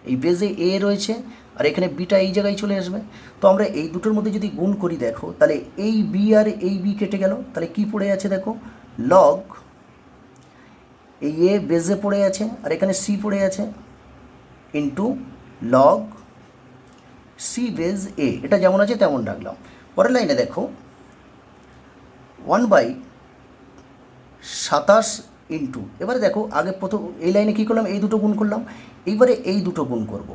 এই বেজে এ রয়েছে আর এখানে বিটা এই জায়গায় চলে আসবে। তো আমরা এই দুটোর মধ্যে যদি গুণ করি দেখো তাহলে এই বি আর এই বি কেটে গেল, তাহলে কি পড়ে আছে দেখো লগ, এই এ বেজে পড়ে আছে আর এখানে সি পড়ে আছে, ইন্টু লগ সি বেজ এ, এটা যেমন আছে তেমন রাখলাম। পরের লাইনে দেখো 1/27 ইন্টু, এবারে দেখো আগে প্রথম এই লাইনে কী করলাম, এই দুটো গুণ করলাম, এইবারে এই দুটো গুণ করব।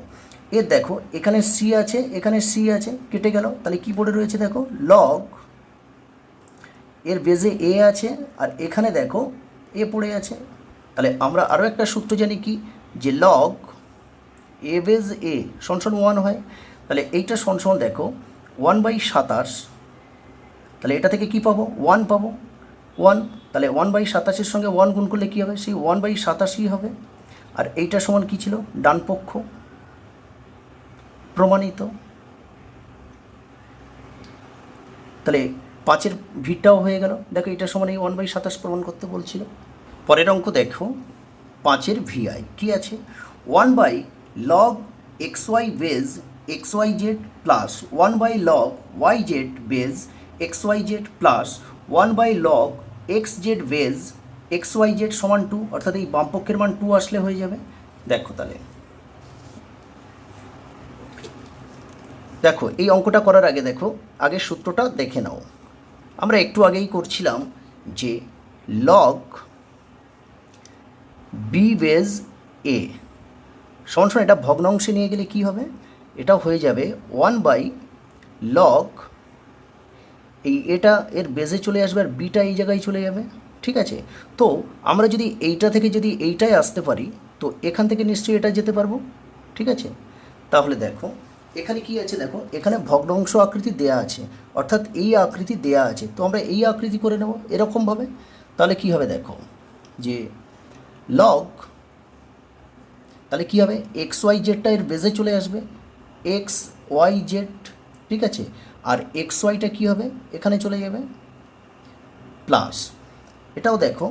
এর দেখো এখানে সি আছে, এখানে সি আছে, কেটে গেল, তাহলে কি পড়ে রয়েছে দেখো লগ, এর বেজে এ আছে আর এখানে দেখো এ পড়ে আছে, তাহলে আমরা আরও একটা সূত্র জানি কি, যে লগ এ বেজ এ সমান 1 হয়, তাহলে এইটা সমান দেখো 1/27, তাহলে এটা থেকে কি পাবো 1 পাবো 1, তাহলে 1/27 সঙ্গে 1 গুণ করলে কী হবে সেই 1/87 হবে। আর এইটা সমান কী ছিল ডান পক্ষ, প্রমাণিত। তাহলে 5-এর ভিটাও হয়ে গেল। দেখো এটা সমান এই 1/27 প্রমাণ করতে বলছিল। পরের অঙ্ক দেখো 5-এর ভিআই কী আছে 1/log xy base xyz plus 1/log yz base xyz plus 1/log xz base xyz সমান 2, অর্থাৎ এই বামপক্ষের মান 2 আসলে হয়ে যাবে। দেখো তাহলে দেখো এই অঙ্কটা করার আগে দেখো আগের সূত্রটা দেখে নাও। আমরা একটু আগেই করছিলাম যে log b বেজ a সমান সমান এটা ভগ্নাংশে নিয়ে গেলে কি হবে, এটা হয়ে যাবে 1/log এই এটা এর বেজে চলে আসবে আর বিটা এই জায়গায় চলে যাবে। ঠিক আছে, তো আমরা যদি এইটা থেকে যদি এইটায় আসতে পারি তো এখান থেকে নিশ্চয়ই এটা যেতে পারবো। ঠিক আছে, তাহলে দেখো এখানে কি আছে, দেখো এখানে ভগ্নাংশ আকৃতি দেয়া আছে, অর্থাৎ এই আকৃতি দেয়া আছে, তো আমরা এই আকৃতি করে নেব এরকমভাবে। তাহলে কি হবে দেখো যে লগ, তাহলে কী হবে এক্স ওয়াই জেডটা এর বেজে চলে আসবে এক্স ওয়াই জেড। ঠিক আছে, আর এক্স ওয়াইটা কী হবে এখানে চলে যাবে প্লাস এটাও দেখো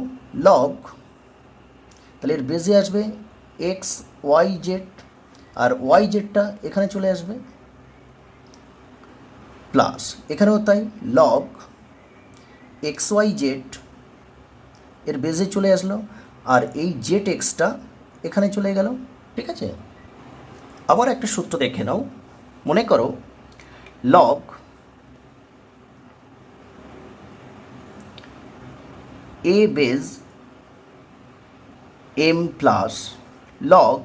লগ, তাহলে এর বেজে আসবে এক্স ওয়াই জেড আর ওয়াই জেডটা এখানে চলে আসবে প্লাস এখানেও তাই লগ এক্স ওয়াই জেড এর বেজে চলে আসলো আর এই জেড এক্সটা এখানে চলে গেল। ঠিক আছে, আবার একটা সূত্র দেখে নাও। মনে করো log a base M plus log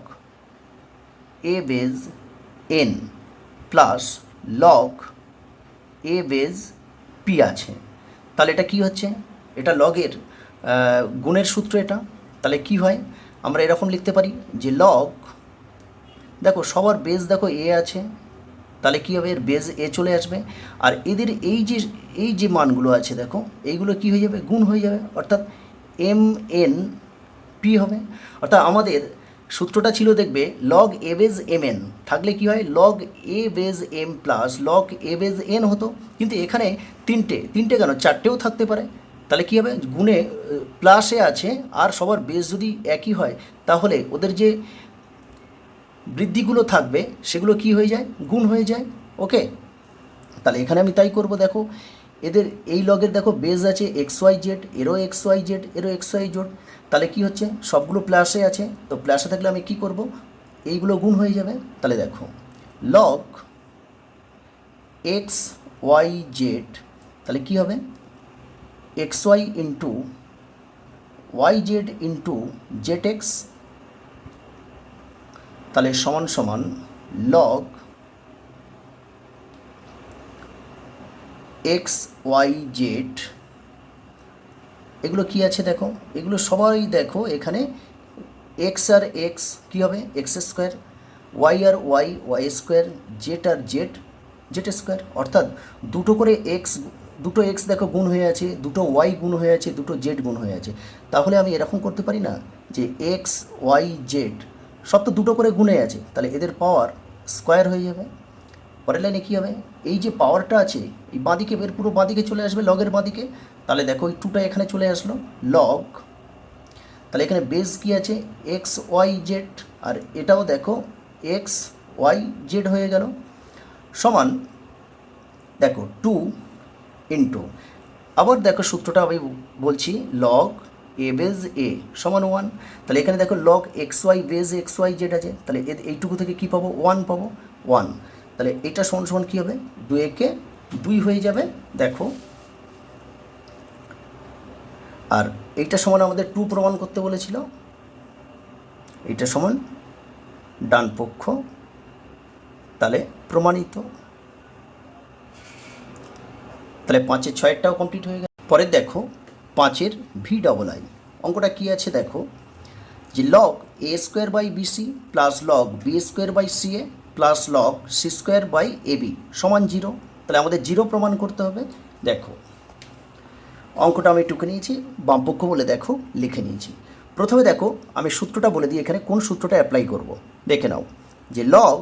a base N plus log a base P আছে। তাহলে এটা কি হচ্ছে, এটা লগের গুণের সূত্র এটা। তাহলে কি হয় আমরা এরকম লিখতে পারি যে লগ, দেখো সবার বেজ দেখো এ আছে, তাহলে কী হবে এর বেজ এ চলে আসবে আর এদের এই যে মানগুলো আছে দেখো এইগুলো কি হয়ে যাবে গুণ হয়ে যাবে, অর্থাৎ এম এন পি হবে। অর্থাৎ আমাদের সূত্রটা ছিল দেখবে log a base M N থাকলে কি হয় log a base M plus log a base n হতো, কিন্তু এখানে তিনটে কেন চারটেও থাকতে পারে। তাহলে কী হবে গুণে প্লাসে আছে আর সবার বেজ যদি একই হয় তাহলে ওদের যে বৃদ্ধিগুলো থাকবে সেগুলো কি হয়ে যায় গুণ হয়ে যায়। ওকে, তাহলে এখানে আমি তাই করব। দেখো এদের এই লগের দেখো বেজ আছে এক্স ওয়াই জেড, এরও এক্স ওয়াই জেড, এরও এক্স ওয়াই জেড, তাহলে কি হচ্ছে সবগুলো প্লাসে আছে, তো প্লাসে থাকলে আমি কি করব এইগুলো গুণ হয়ে যাবে। তাহলে দেখো লগ এক্স ওয়াই জেড, তাহলে কি হবে x y into y z into z x, তাহলে সমান সমান লগ এক্স ওয়াই জেড, এগুলো কি আছে দেখো এগুলো সবাই দেখো এখানে এক্স আর এক্স কী হবে এক্স স্কোয়ার, ওয়াই আর ওয়াই ওয়াই স্কোয়ার, জেড আর জেড জেড স্কোয়ার, অর্থাৎ দুটো করে এক্স, দুটো এক্স দেখো গুণ হয়ে আছে, দুটো ওয়াই গুণ হয়ে আছে, দুটো জেড গুণ হয়ে আছে। তাহলে আমি এরকম করতে পারি না যে এক্স ওয়াই জেড সব তো দুটো করে গুণে আছে, তাহলে এদের পাওয়ার স্কোয়ার হয়ে যাবে। পরের লাইনে কী হবে এই যে পাওয়ারটা আছে এই বাঁদিকে এর পুরো বাঁদিকে চলে আসবে লগের বাঁদিকে, তাহলে দেখো এই টুটা এখানে চলে আসলো লগ, তাহলে এখানে বেস কী আছে এক্স ওয়াই জেড আর এটাও দেখো এক্স ওয়াই জেড হয়ে গেল সমান দেখো 2 ইন্টু, আবার দেখো সূত্রটা আমি বলছি লগ এ বেজ এ সমান 1, তাহলে এখানে দেখো log x y base x y z আছে, তাহলে এইটুকু থেকে কী পাবো 1 পাবো 1, তাহলে এটা সমান সমান কী হবে 2 একে 2 হয়ে যাবে দেখো। আর এইটা সমান আমাদের 2 প্রমাণ করতে বলেছিল, এইটা সমান ডান পক্ষ, তাহলে প্রমাণিত। তাহলে 5-এর 6-টাও কমপ্লিট হয়ে গেল। পরে দেখো 5-এর ভি ডবল আই অঙ্কটা কী আছে দেখো যে log a square by b c plus log b square by c a plus log c square by a b সমান 0। তাহলে আমাদের জিরো প্রমাণ করতে হবে। দেখো অঙ্কটা আমি টুকে নিয়েছি, বামপক্ষ বলে দেখো লিখে নিয়েছি। প্রথমে দেখো আমি সূত্রটা বলে দিই, এখানে কোন সূত্রটা অ্যাপ্লাই করব দেখে নাও, যে log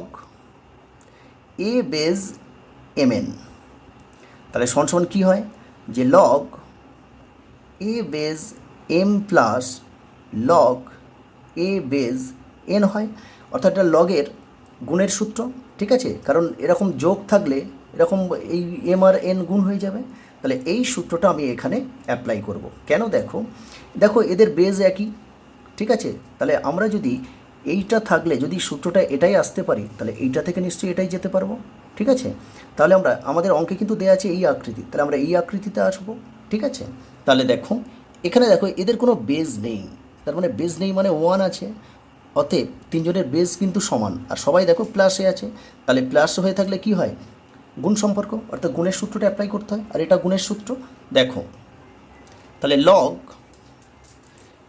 a base M N, তাহলে সমান কী হয়, যে log a base M plus log a base N হয়, অর্থাৎ এটা লগের গুণের সূত্র, ঠিক আছে, কারণ এরকম যোগ থাকলে এরকম এই এম আর এন গুণ হয়ে যাবে। তাহলে এই সূত্রটা আমি এখানে অ্যাপ্লাই করব। কেন, দেখো দেখো এদের বেজ একই, ঠিক আছে, তাহলে আমরা যদি এইটা থাকলে যদি সূত্রটা এটাই আসতে পারি, তাহলে এইটা থেকে নিশ্চয়ই এটাই যেতে পারবো, ঠিক আছে। তাহলে আমরা আমাদের অঙ্কে কিন্তু দেওয়া আছে এই আকৃতি, তাহলে আমরা এই আকৃতিতে আসবো, ঠিক আছে। তাহলে দেখো এখানে দেখো এদের কোনো বেজ নেই, তার মানে বেজ নেই মানে ওয়ান আছে, অতএব তিনজনের বেজ কিন্তু সমান, আর সবাই দেখো প্লাসে আছে, তাহলে প্লাস হয়ে থাকলে কি হয়, গুণ সম্পর্ক, অর্থাৎ গুণের সূত্রটা অ্যাপ্লাই করতে হয়, আর এটা গুণের সূত্র। দেখো তাহলে লগ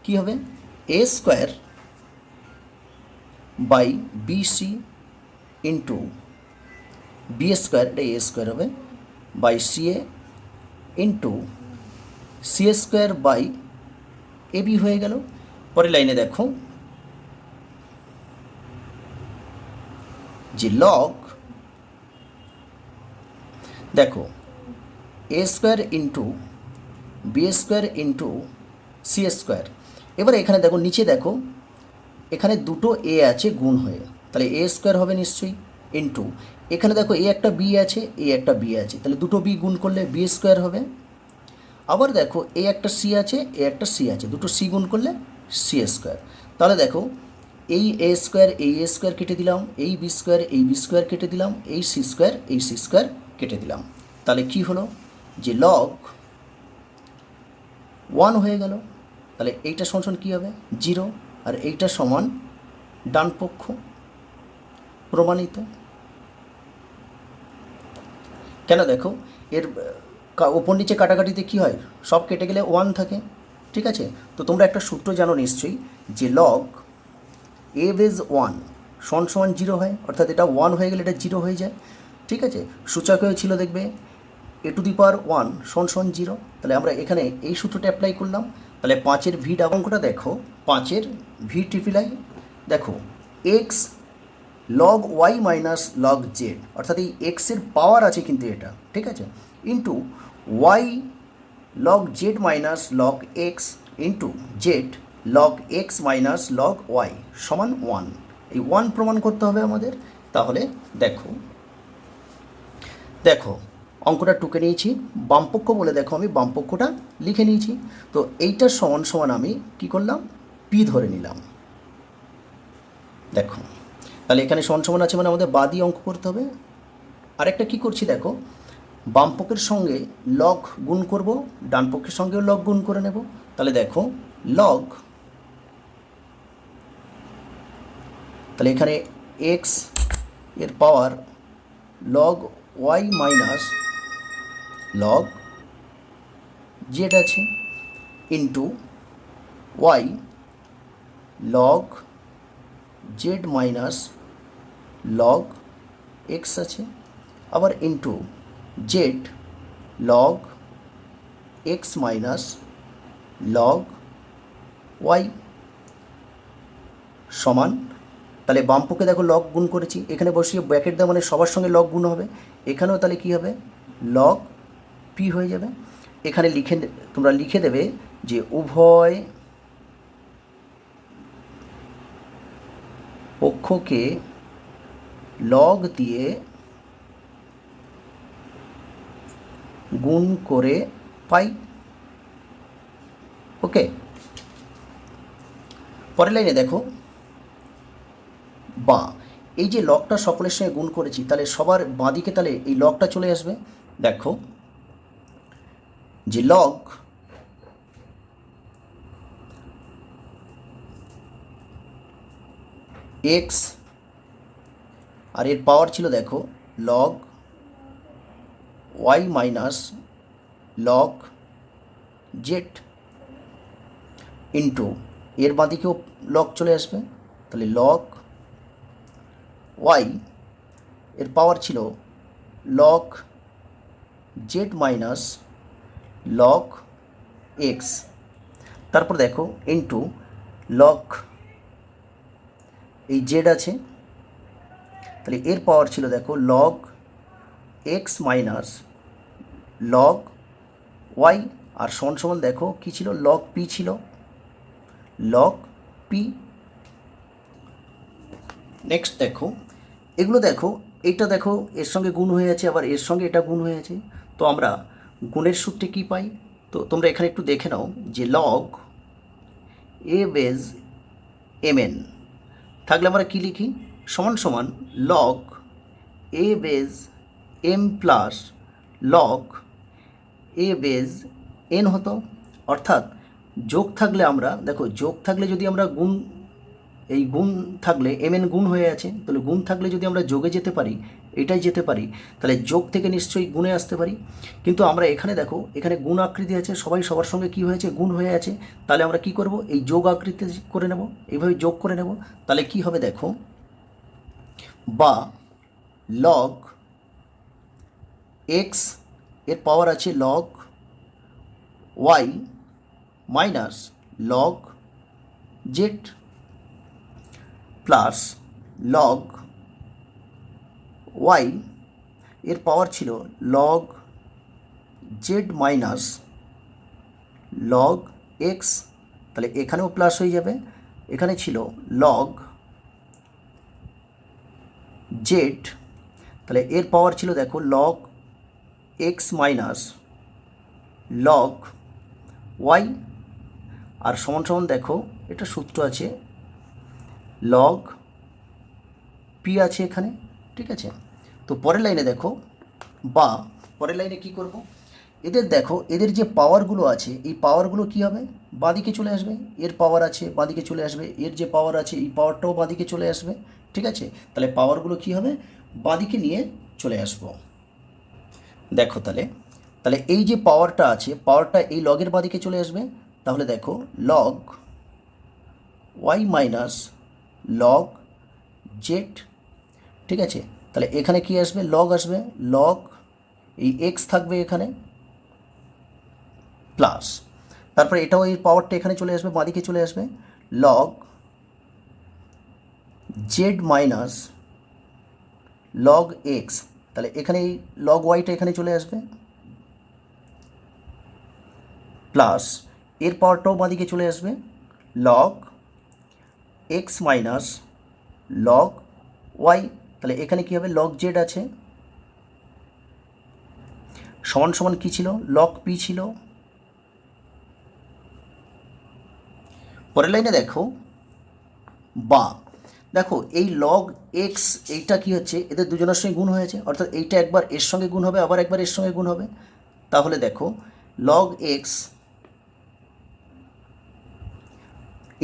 কী হবে, a square by b c into b square, এটা এ স্কোয়ার হবে, by c a into c square by a b হয়ে গেল। পরের লাইনে দেখো যে লগ দেখো a square into b square into c square. এবারে এখানে দেখো নিচে দেখো এখানে দুটো এ আছে গুণ হয়ে, তাহলে এ স্কোয়ার হবে নিশ্চয়ই, ইন্টু এখানে দেখো এ একটা বি আছে, এ একটা বি আছে, তাহলে দুটো বি গুণ করলে বি স্কোয়ার হবে। আবার দেখো এ একটা সি আছে, এ একটা সি আছে, দুটো সি গুণ করলে সি স্কোয়ার। তাহলে দেখো এই এ স্কোয়ার এই এ স্কোয়ার কেটে দিলাম, এই বি স্কোয়ার এই বি স্কোয়ার কেটে দিলাম, এই সি স্কোয়ার এই সি স্কোয়ার কেটে দিলাম। তাহলে কি হলো, যে লগ ওয়ান হয়ে গেল। তাহলে এইটা সমান কী হবে, জিরো, আর এইটা সমান ডান পক্ষ, প্রমাণিত। কেন, দেখো এর ওপর নিচে কাটাকাটিতে কী হয়, সব কেটে গেলে ওয়ান থাকে, ঠিক আছে। তো তোমরা একটা সূত্র জানো নিশ্চয়ই, যে লগ এ বেজ ওয়ান সমান জিরো হয়, অর্থাৎ এটা ওয়ান হয়ে গেলে এটা জিরো হয়ে যায়, ঠিক আছে। সূচক ছিল দেখবে এ টু দি পাওয়ার ওয়ান সমান জিরো, তাহলে আমরা এখানে এই সূত্রটা অ্যাপ্লাই করলাম। তাহলে 5-এর ভি অঙ্কটা দেখো, 5-এর ভি ট্রিপল আই, দেখো x log y minus log z, অর্থাৎ এই এক্সের পাওয়ার আছে কিন্তু এটা, ঠিক আছে, into y log z minus log x into z log x minus log y সমান ওয়ান। এই ওয়ান প্রমাণ করতে হবে আমাদের। তাহলে দেখো দেখো অঙ্কটা টুকে নিয়েছি, বামপক্ষ বলে দেখো আমি বামপক্ষটা লিখে নিয়েছি। তো এইটার সমান সমান আমি কি করলাম, পি ধরে নিলাম। দেখো তাহলে এখানে সমান সমান আছে মানে আমাদের বাদী অঙ্ক করতে হবে। আরেকটা কি করছি দেখো, বাম পক্ষের সঙ্গে লগ গুণ করব, ডান পক্ষের সঙ্গেও লগ গুণ করে নেব। তাহলে দেখো লগ, তাহলে এখানে এক্স এর power log y minus log z আছে, into y log z minus log x আছে, আবার into z log x minus log y সমান। তাহলে বামপক্ষে দেখো লগ গুণ করেছি, এখানে বসিয়ে ব্র্যাকেট দেওয়া মানে সবার সঙ্গে লগ গুণ হবে, এখানেও তাহলে কী হবে, লগ পি হয়ে যাবে। এখানে তোমরা লিখে দেবে যে উভয় পক্ষকে লগ দিয়ে গুণ করে পাই, ওকে। পরের লাইনে দেখো, বা এই যে লগটা সকলের সঙ্গে গুণ করেছি, তাহলে সবার বাঁদিকে তাহলে এই লগটা চলে আসবে। দেখো যে লগ এক্স, আর এর পাওয়ার ছিল দেখো log y minus log z, into এর বাঁদিকেও লগ চলে আসবে, তাহলে লগ ওয়াই এর পাওয়ার ছিল log z minus log x, তারপর দেখো ইন্টু লগ এই জেড আছে, তাহলে এর পাওয়ার ছিল দেখো log x minus log y, আর সমান সমান দেখো কী ছিল, লগ পি ছিল, লগ পি। নেক্সট দেখো এগুলো দেখো, এটা দেখো এর সঙ্গে গুণ হয়ে আছে, আবার এর সঙ্গে এটা গুণ হয়ে আছে। তো আমরা গুণের সূত্রে কী পাই, তো তোমরা এখানে একটু দেখে নাও যে log a base M N থাকলে আমরা কী লিখি, সমান সমান log a base M plus log a base n হতো। অর্থাৎ যোগ থাকলে আমরা দেখো, যোগ থাকলে যদি আমরা গুণ, এই গুণ থাকলে এম এন গুণ হয়ে আছে, তাহলে গুণ থাকলে যদি আমরা যোগে যেতে পারি, এটাই যেতে পারি, তাহলে যোগ থেকে নিশ্চয়ই গুণে আসতে পারি। কিন্তু আমরা এখানে দেখো, এখানে গুণ আকৃতি আছে, সবাই সবার সঙ্গে কী হয়েছে, গুণ হয়ে আছে, তাহলে আমরা কি করব, এই যোগ আকৃতি করে নেব, এইভাবে যোগ করে নেব। তাহলে কি হবে দেখো, বা লগ এক্স এর পাওয়ার আছে log y minus log z plus log y এর পাওয়ার ছিল log z minus log x, তাহলে এখানেও প্লাস হয়ে যাবে, এখানে ছিল লগ জেড, তাহলে এর পাওয়ার ছিল দেখো log x minus log y, আর সমান সমান দেখো এটা সূত্র আছে লগ পি আছে এখানে, ঠিক আছে। তো পরের লাইনে দেখো, বা পরের লাইনে কি করব, এদের দেখো এদের যে পাওয়ারগুলো আছে, এই পাওয়ারগুলো কি হবে, বাঁদিকে চলে আসবে, এর পাওয়ার আছে বাঁদিকে চলে আসবে, এর যে পাওয়ার আছে এই পাওয়ারটাও বাঁদিকে চলে আসবে, ঠিক আছে। তাহলে পাওয়ারগুলো কি হবে, বাঁদিকে নিয়ে চলে আসব। দেখো তাহলে তাহলে এই যে পাওয়ারটা আছে, পাওয়ারটা এই লগের বাঁদিকে চলে আসবে, তাহলে দেখো log y minus log z, ঠিক আছে। তাহলে এখানে কি আসবে, লগ আসবে, লগ এই এক্স থাকবে এখানে প্লাস, তারপরে এটাও এই পাওয়ারটা এখানে চলে আসবে, বাঁদিকে চলে আসবে, log z minus log x, তাহলে এখানে এই লগ ওয়াইটা এখানে চলে আসবে প্লাস এর পাওয়ারটাও বাঁদিকে চলে আসবে, log x minus log y, তাহলে এখানে কী হবে, লগ জেড আছে, সমান সমান কী ছিল, লগ পি ছিল। পরের লাইনে দেখো, বা দেখো এই লগ এক্স এইটা কি হচ্ছে, এদের দুজনের সঙ্গে গুণ হয়েছে, অর্থাৎ এইটা একবার এর সঙ্গে গুণ হবে, আবার একবার এর সঙ্গে গুণ হবে, তাহলে দেখো লগ এক্স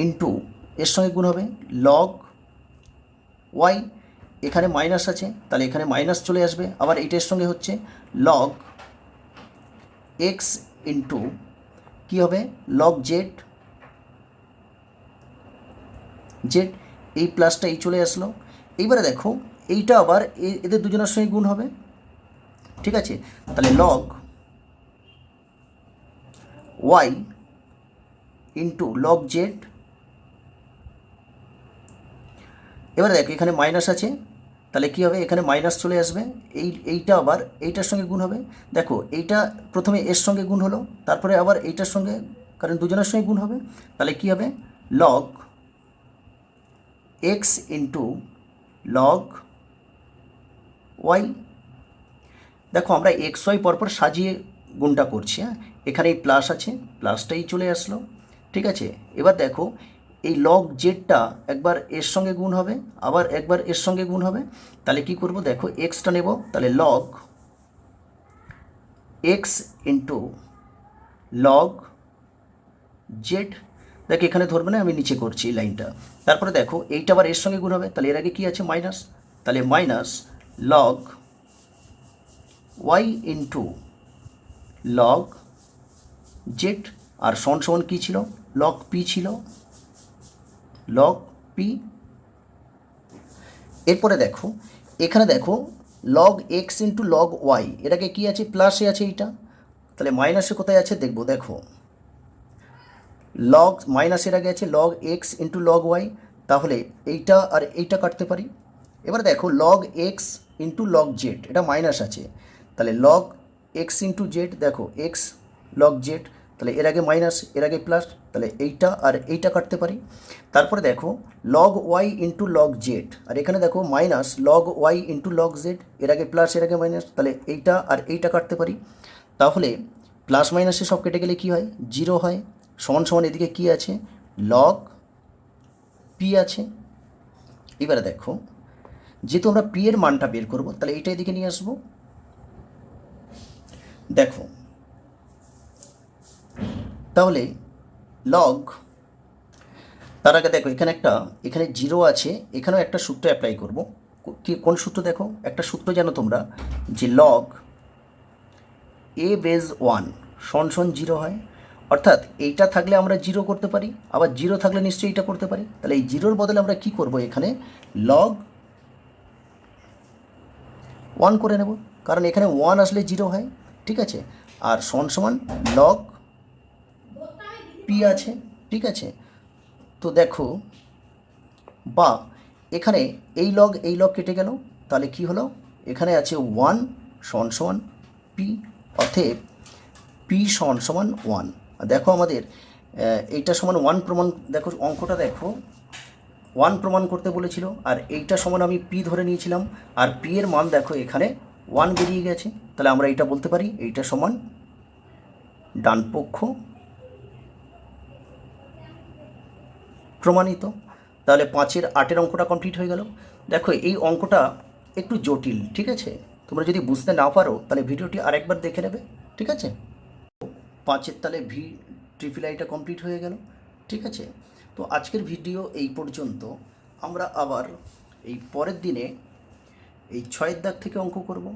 ইন্টু এর সঙ্গে গুণ হবে লগ ওয়াই, এখানে মাইনাস আছে, তাহলে এখানে মাইনাস চলে আসবে, আবার এইটার সঙ্গে হচ্ছে লগ এক্স ইন্টু কী হবে, লগ জেড জেড, এই প্লাসটা এই চলে আসলো। এইবারে দেখো এইটা আবার এদের দুজনের সঙ্গে গুণ হবে, ঠিক আছে। তাহলে log y into log z, এবারে দেখো এখানে মাইনাস আছে, তাহলে কী হবে, এখানে মাইনাস চলে আসবে, এইটা আবার এইটার সঙ্গে গুণ হবে, দেখো এইটা প্রথমে এর সঙ্গে গুণ হলো, তারপরে আবার এইটার সঙ্গে, কারণ দুজনের সঙ্গে গুণ হবে, তাহলে কী হবে, log x into log y. দেখো আমরা এক্স ওয়াই পরপর সাজিয়ে গুণটা করছি, হ্যাঁ, এখানে এই প্লাস আছে, প্লাসটাই চলে আসলো, ঠিক আছে। এবার দেখো এই লগ জেডটা একবার এর সঙ্গে গুণ হবে, আবার একবার এর সঙ্গে গুণ হবে, তাহলে কি করব, দেখো এক্সটা নেব, তাহলে log x into log Z, দেখো এখানে ধরবে না, আমি নিচে করছি এই লাইনটা, তারপরে দেখো এইটা আবার এর সঙ্গে গুণ হবে, তাহলে এর আগে কী আছে, মাইনাস, তাহলে minus log y into log z, আর সমান সমান কী ছিল, লগ পি ছিল, লগ পি। এরপরে দেখো এখানে দেখো log x into log y, এটাকে কী আছে, প্লাসে আছে এইটা, তাহলে মাইনাসে কোথায় আছে দেখবো, দেখো লগ মাইনাসের আগে আছে log x into log y, তাহলে এইটা আর এইটা কাটতে পারি। এবার দেখো log x into log z, এটা মাইনাস আছে, তাহলে লগ এক্স ইন্টু জেড, দেখো এক্স লগ জেড, তাহলে এর আগে মাইনাস এর আগে প্লাস, তাহলে এইটা আর এইটা কাটতে পারি। তারপরে দেখো log y into log z, আর এখানে দেখো minus log y into log z, এর আগে প্লাস এর আগে মাইনাস, তাহলে এইটা আর এইটা কাটতে পারি। তাহলে প্লাস মাইনাসে সব কেটে গেলে কী হয়, জিরো হয়। সমান সমান এদিকে কী আছে, লগ পি আছে। এবারে দেখো যেহেতু আমরা পি এর মানটা বের করব, তাহলে এইটা এদিকে নিয়ে আসবো। দেখো তাহলে লগ, তার আগে দেখো এখানে জিরো আছে, এখানেও একটা সূত্র অ্যাপ্লাই করব। কি কোন সূত্র, দেখো একটা সূত্র জানো তোমরা, যে log a base one Son zero হয়, অর্থাৎ এইটা থাকলে আমরা জিরো করতে পারি, আবার জিরো থাকলে নিশ্চয়ই এইটা করতে পারি। তাহলে এই জিরোর বদলে আমরা কি করব, এখানে লগ ওয়ান করে নেব, কারণ এখানে ওয়ান আসলে জিরো হয়, ঠিক আছে। আর সমান লগ পি আছে, ঠিক আছে। তো দেখো বা এখানে এই লগ কেটে গেল, তাহলে কি হলো, এখানে আছে ওয়ান সমান পি, অতএব পি সমান ওয়ান। দেখো আমাদের এইটা সমান ওয়ান প্রমাণ, দেখো অঙ্কটা দেখো ওয়ান প্রমাণ করতে বলেছিল, আর এইটা সমান আমি পি ধরে নিয়েছিলাম, আর পি এর মান দেখো এখানে ওয়ান বেরিয়ে গেছে, তাহলে আমরা এইটা বলতে পারি এইটা সমান ডান পক্ষ প্রমাণিত। তাহলে 5-এর 8-এর অঙ্কটা কমপ্লিট হয়ে গেল। দেখো এই অঙ্কটা একটু জটিল, ঠিক আছে, তোমরা যদি বুঝতে না পারো তাহলে ভিডিওটি আরেকবার দেখে নেবে, ঠিক আছে। 5-এর তাহলে ভি ট্রিপল আইটা কমপ্লিট হয়ে গেল, ঠিক আছে। তো আজকের ভিডিও এই পর্যন্ত, আমরা আবার এই পরের দিনে এই 6-এর দাগ থেকে অঙ্ক করব।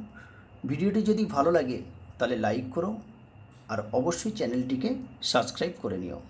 ভিডিওটি যদি ভালো লাগে তাহলে লাইক করো, আর অবশ্যই চ্যানেলটিকে সাবস্ক্রাইব করে নিও।